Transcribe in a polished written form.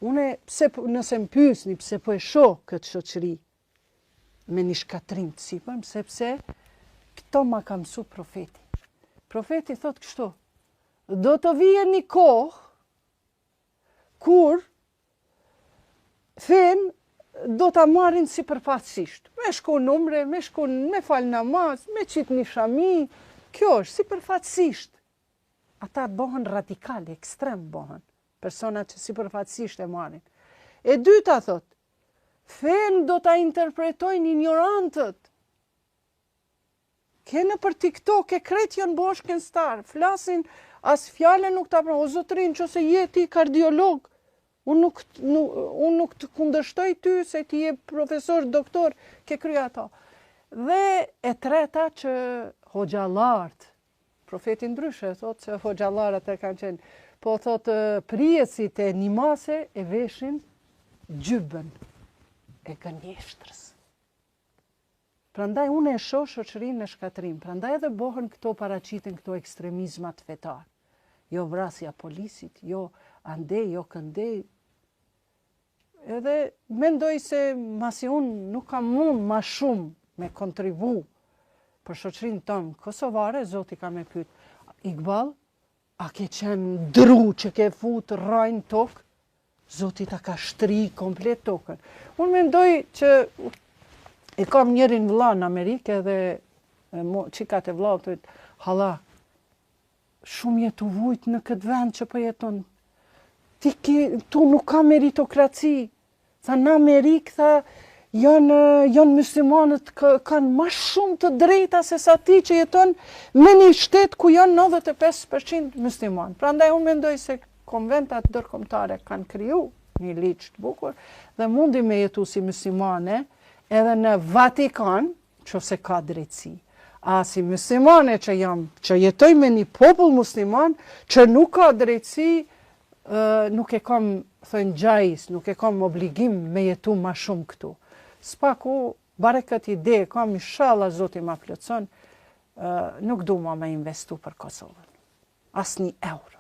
nëse më pyesni pse po e shoh këtë shoqëri me një shkatrim të sipër, sepse këto ma ka mësu profeti. Profeti thot kështu, do të vije një kohë kur fen do ta marrin sipërfaqësisht. Me shku numre, me fal namaz, me qit një shami, kjo është sipërfaqësisht. Ata bëhen radikal, ekstrem bëhen, persona që sipërfaqësisht e marrin. E dyta thot, fen do ta interpretojnë ignorantët. Kene për TikTok e krejt janë boshken star, flasin as fjale nuk ta pranë, o zotrin që se jeti kardiolog, unë nuk të kundërshtoj ty se ti je profesor, doktor, ke krya ato. Dhe e treta që hoxhallarët, profeti ndryshe thot se hoxhallarët e kanë qenë, po thot prijesit e nimase e veshin gjybën e gënjeshtrës. Prandaj unë e shoh shoqërinë në shkatrim, prandaj edhe bëhen këto paraqiten këto ekstremizmat fetar. Jo vrasja polisit, jo andej, jo këndej. Edhe mendoj se masi unë nuk kam mund ma shumë me kontribu për shoqërinë tonë kosovare, Zoti ka me pyet, Iqbal, a ke qenë dru që ke fut rajnë tokë? Zoti ta ka shtri komplet tokën. Unë mendoj që e kam njërin vëlla në Amerikë dhe qikat e vëllau të hala, shumë jetu vujt në këtë vend që po jeton. Tu nuk ka meritokraci. Tha në Amerikë, tha, janë muslimanët kanë ma shumë të drejta se sa ti që jeton me një shtet ku janë 95% musliman. Prandaj unë mendoj se konventat ndërkombëtare kanë kriju një ligj të bukur dhe mundi me jetu si muslimane edhe në Vatikan, nëse ka drejtësi. A si muslimane që jetoj me një popull musliman që nuk ka drejtësi, nuk e kam thënë gjajis, nuk e kam obligim me jetu ma shumë këtu. Spaku, bare këtë ide, kam inshallah Zoti ma plotson, nuk du ma me investu për Kosovën. As një euro.